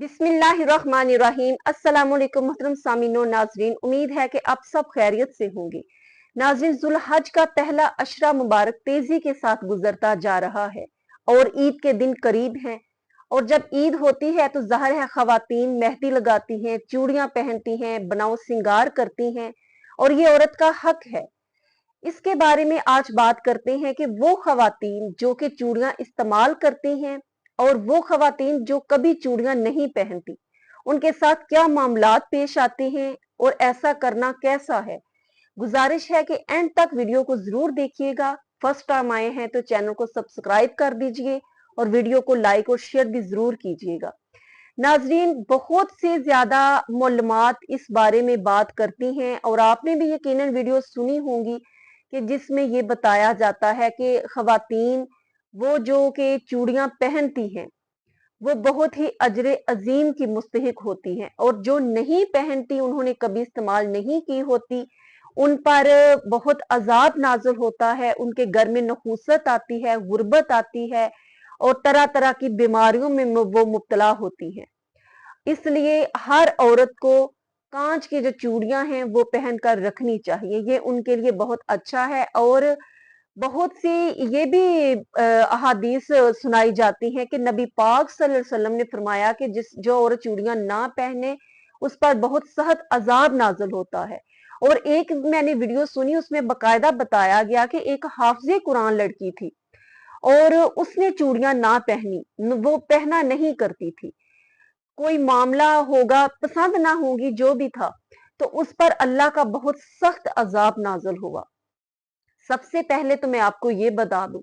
बिस्मिल्लाहिर्रहमानिर्रहीम। अस्सलाम वालेकुम मोहतरम सामीन और नाजरीन, उम्मीद है कि आप सब खैरियत से होंगे। नाजरीन, जुल्हज का पहला अशरा मुबारक तेजी के साथ गुजरता जा रहा है और ईद के दिन करीब हैं। और जब ईद होती है तो जाहिर है खवातीन मेहंदी लगाती हैं, चूड़ियां पहनती हैं, बनाओ सिंगार करती हैं और ये औरत का हक है। इसके बारे में आज बात करते हैं कि वो खवातीन जो कि चूड़ियां इस्तेमाल करती हैं और वो खवातीन जो कभी चूड़ियां नहीं पहनती, उनके साथ क्या मामलात पेश आते हैं और ऐसा करना कैसा है। गुजारिश है कि एंड तक वीडियो को जरूर देखिएगा। फर्स्ट टाइम आए हैं तो चैनल को सब्सक्राइब कर दीजिए और वीडियो को लाइक और शेयर भी जरूर कीजिएगा। नाजरीन, बहुत से ज्यादा मालूमात इस बारे में बात करती हैं और आपने भी यकीनन वीडियो सुनी होंगी कि जिसमें ये बताया जाता है कि खवातीन वो जो कि चूड़ियां पहनती हैं वो बहुत ही अजर अजीम की मुस्तहिक होती हैं और जो नहीं पहनती, उन्होंने कभी इस्तेमाल नहीं की होती, उन पर बहुत अजाब नाजुल होता है। उनके घर में नहूसत आती है, गुर्बत आती है और तरह तरह की बीमारियों में वो मुब्तला होती हैं। इसलिए हर औरत को कांच की जो चूड़ियां हैं वो पहनकर रखनी चाहिए, ये उनके लिए बहुत अच्छा है। और बहुत सी ये भी अहादीस सुनाई जाती हैं कि नबी पाक सल्लल्लाहु अलैहि वसल्लम ने फरमाया कि जो औरत चूड़ियां ना पहने उस पर बहुत सख्त अजाब नाज़िल होता है। और एक मैंने वीडियो सुनी, उसमें बकायदा बताया गया कि एक हाफिज़े कुरान लड़की थी और उसने चूड़ियां ना पहनी, वो पहना नहीं करती थी। कोई मामला होगा, पसंद ना होगी, जो भी था, तो उस पर अल्लाह का बहुत सख्त अजाब नाज़िल हुआ। सबसे पहले तो मैं आपको ये बता दूं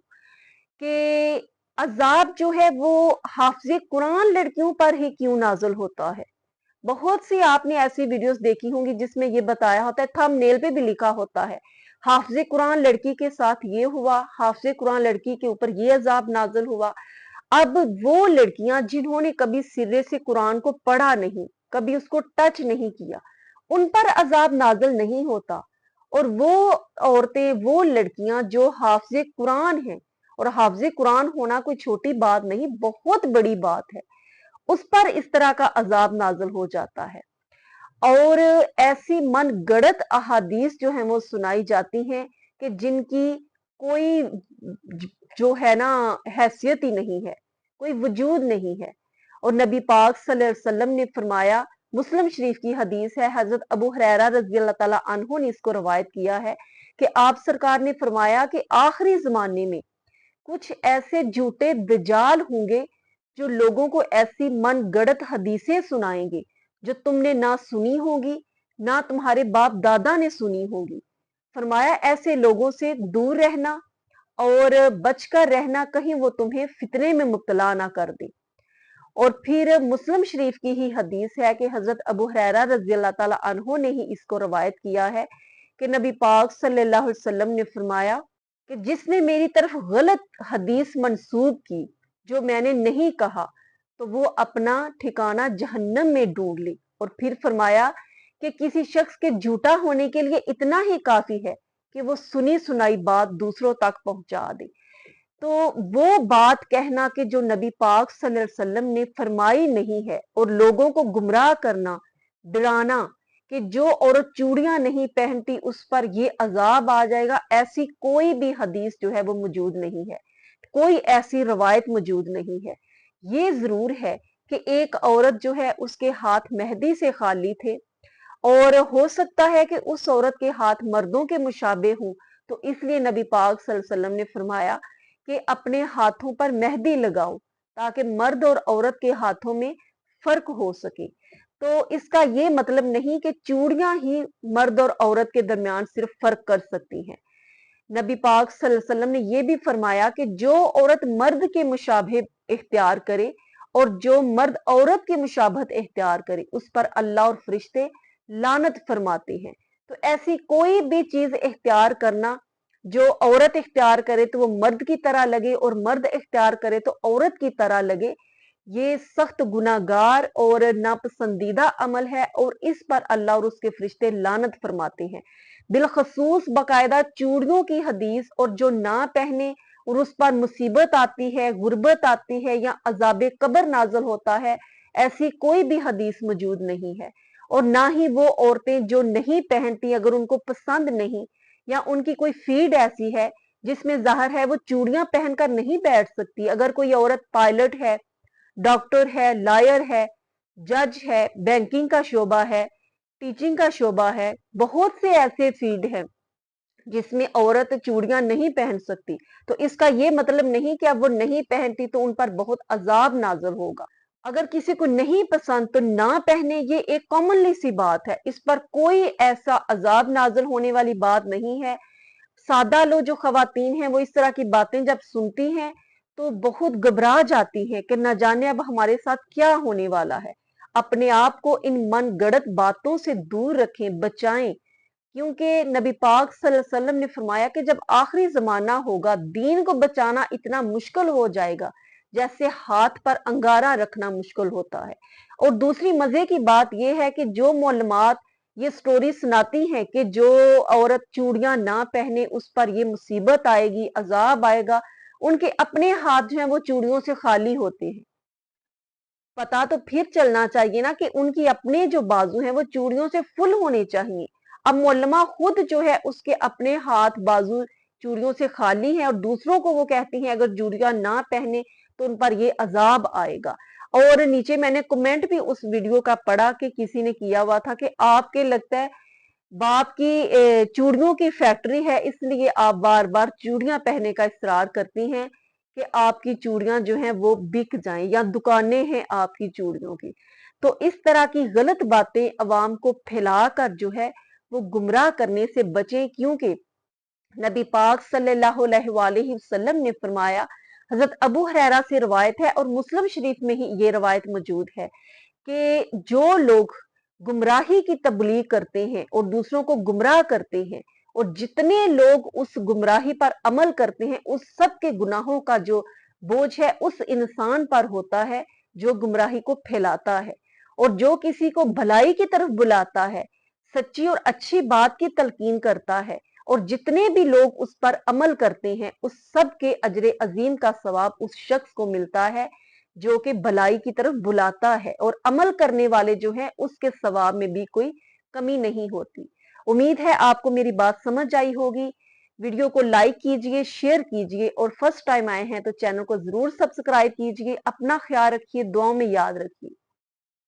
कि अजाब जो है वो हाफिज़े कुरान लड़कियों पर ही क्यों नाज़िल होता है। बहुत सी आपने ऐसी वीडियोस देखी होंगी जिसमें ये बताया होता है, थंबनेल पे भी लिखा होता है हाफिज़े कुरान लड़की के साथ ये हुआ, हाफिज़े कुरान लड़की के ऊपर ये अजाब नाज़िल हुआ। अब वो लड़कियां जिन्होंने कभी सिरे से कुरान को पढ़ा नहीं, कभी उसको टच नहीं किया, उन पर अजाब नाज़िल नहीं होता। और वो औरतें, वो लड़कियां जो हाफिज़े कुरान हैं, और हाफिज़े कुरान होना कोई छोटी बात नहीं, बहुत बड़ी बात है, उस पर इस तरह का अजाब नाज़िल हो जाता है। और ऐसी मन गढ़ंत अहादीस जो है वो सुनाई जाती हैं कि जिनकी कोई जो है ना हैसियत ही नहीं है, कोई वजूद नहीं है। और नबी पाक सल्लल्लाहु अलैहि वसल्लम ने फरमाया, मुस्लिम शरीफ की हदीस है, हजरत अबू हुरैरा रज़ी अल्लाह ताला अन्हु ने इसको रवायत किया है कि आप सरकार ने फरमाया कि आखिरी जमाने में कुछ ऐसे झूठे दज्जाल होंगे जो लोगों को ऐसी मन गढ़ंत हदीसें सुनाएंगे जो तुमने ना सुनी होगी, ना तुम्हारे बाप दादा ने सुनी होगी। फरमाया ऐसे लोगों से दूर रहना और बचकर रहना, कहीं वो तुम्हें फितने में मुब्तला ना कर दे। और फिर मुस्लिम शरीफ की ही हदीस है कि हजरत अबू हुरैरा रज़ी अल्लाह ताला अन्हु ने ही इसको रवायत किया है कि नबी पाक सल्लल्लाहु अलैहि वसल्लम ने फरमाया कि जिसने मेरी तरफ गलत हदीस मंसूब की जो मैंने नहीं कहा, तो वो अपना ठिकाना जहन्नम में ढूंढ ले। और फिर फरमाया कि किसी शख्स के झूठा होने के लिए इतना ही काफी है कि वो सुनी सुनाई बात दूसरों तक पहुंचा दे। तो वो बात कहना कि जो नबी पाक सल्लल्लाहु अलैहि वसल्लम ने फरमाई नहीं है, और लोगों को गुमराह करना, डराना कि जो औरत चूड़ियां नहीं पहनती उस पर ये अजाब आ जाएगा, ऐसी कोई भी हदीस जो है वो मौजूद नहीं है, कोई ऐसी रवायत मौजूद नहीं है। ये जरूर है कि एक औरत जो है उसके हाथ मेहंदी से खाली थे और हो सकता है कि उस औरत के हाथ मर्दों के मुशाबे हों, तो इसलिए नबी पाक सल्लल्लाहु अलैहि वसल्लम ने फरमाया कि अपने हाथों पर मेहंदी लगाओ ताकि मर्द और औरत के हाथों में फर्क हो सके। तो इसका ये मतलब नहीं कि चूड़ियां ही मर्द और औरत के दरमियान सिर्फ फर्क कर सकती हैं। नबी पाक सल्लल्लाहु अलैहि वसल्लम ने यह भी फरमाया कि जो औरत मर्द के मुशाबहे इख्तियार करे और जो मर्द औरत की मुशाबहत इख्तियार करे, उस पर अल्लाह और फरिश्ते लानत फरमाते हैं। तो ऐसी कोई भी चीज इख्तियार करना, जो औरत इख्तियार करे तो वो मर्द की तरह लगे और मर्द इख्तियार करे तो औरत की तरह लगे, ये सख्त गुनाहगार और नापसंदीदा अमल है और इस पर अल्लाह और उसके फरिश्ते लानत फरमाते हैं। बिलखसूस बाकायदा चूड़ियों की हदीस, और जो ना पहने और उस पर मुसीबत आती है, गुर्बत आती है या अजाब कब्र नाजल होता है, ऐसी कोई भी हदीस मौजूद नहीं है। और ना ही वो औरतें जो नहीं पहनती, अगर उनको पसंद नहीं या उनकी कोई फीड ऐसी है जिसमें ज़ाहिर है वो चूड़ियां पहनकर नहीं बैठ सकती। अगर कोई औरत पायलट है, डॉक्टर है, लॉयर है, जज है, बैंकिंग का शोबा है, टीचिंग का शोबा है, बहुत से ऐसे फील्ड हैं जिसमें औरत चूड़ियां नहीं पहन सकती। तो इसका ये मतलब नहीं कि अब वो नहीं पहनती तो उन पर बहुत अजाब नाज़िल होगा। अगर किसी को नहीं पसंद तो ना पहने, ये एक कॉमनली सी बात है। इस पर कोई ऐसा अजाब नाज़िल होने वाली बात नहीं है। सादा लोग जो खवातीन हैं वो इस तरह की बातें जब सुनती हैं तो बहुत घबरा जाती हैं कि न जाने अब हमारे साथ क्या होने वाला है। अपने आप को इन मन गढ़ंत बातों से दूर रखें, बचाएं, क्योंकि नबी पाक सल्लल्लाहु अलैहि वसल्लम ने फरमाया कि जब आखिरी जमाना होगा, दीन को बचाना इतना मुश्किल हो जाएगा जैसे हाथ पर अंगारा रखना मुश्किल होता है। और दूसरी मजे की बात यह है कि जो मौलमात ये स्टोरी सुनाती हैं कि जो औरत चूड़ियां ना पहने उस पर ये मुसीबत आएगी, अजाब आएगा, उनके अपने हाथ जो है वो चूड़ियों से खाली होते हैं। पता तो फिर चलना चाहिए ना कि उनकी अपने जो बाजू हैं वो चूड़ियों से फुल होने चाहिए। अब मौलमा खुद जो है उसके अपने हाथ बाजू चूड़ियों से खाली हैं और दूसरों को वो कहती हैं अगर चूड़ियां ना पहने तो उन पर ये अजाब आएगा। और नीचे मैंने कमेंट भी उस वीडियो का पढ़ा कि किसी ने किया हुआ था कि आपके लगता है बाप की चूड़ियों की फैक्ट्री है इसलिए आप बार बार चूड़ियां पहनने का इसरार करती हैं कि आपकी चूड़ियां जो हैं वो बिक जाएं या दुकानें हैं आपकी चूड़ियों की। तो इस तरह की गलत बातें अवाम को फैलाकर जो है वो गुमराह करने से बचें, क्योंकि नबी पाक सल्लल्लाहु अलैहि वसल्लम ने फरमाया, हजरत अबू हुरैरा से रवायत है और मुस्लिम शरीफ में ही ये रवायत मौजूद है कि जो लोग गुमराही की तबलीग करते हैं और दूसरों को गुमराह करते हैं और जितने लोग उस गुमराही पर अमल करते हैं उस सब के गुनाहों का जो बोझ है उस इंसान पर होता है जो गुमराही को फैलाता है। और जो किसी को भलाई की तरफ बुलाता है, सच्ची और अच्छी बात की तलकीन करता है और जितने भी लोग उस पर अमल करते हैं उस सब के अजर अजीम का सवाब उस शख्स को मिलता है जो कि भलाई की तरफ बुलाता है, और अमल करने वाले जो हैं उसके सवाब में भी कोई कमी नहीं होती। उम्मीद है आपको मेरी बात समझ आई होगी। वीडियो को लाइक कीजिए, शेयर कीजिए और फर्स्ट टाइम आए हैं तो चैनल को जरूर सब्सक्राइब कीजिए। अपना ख्याल रखिए, दुआओं में याद रखिए।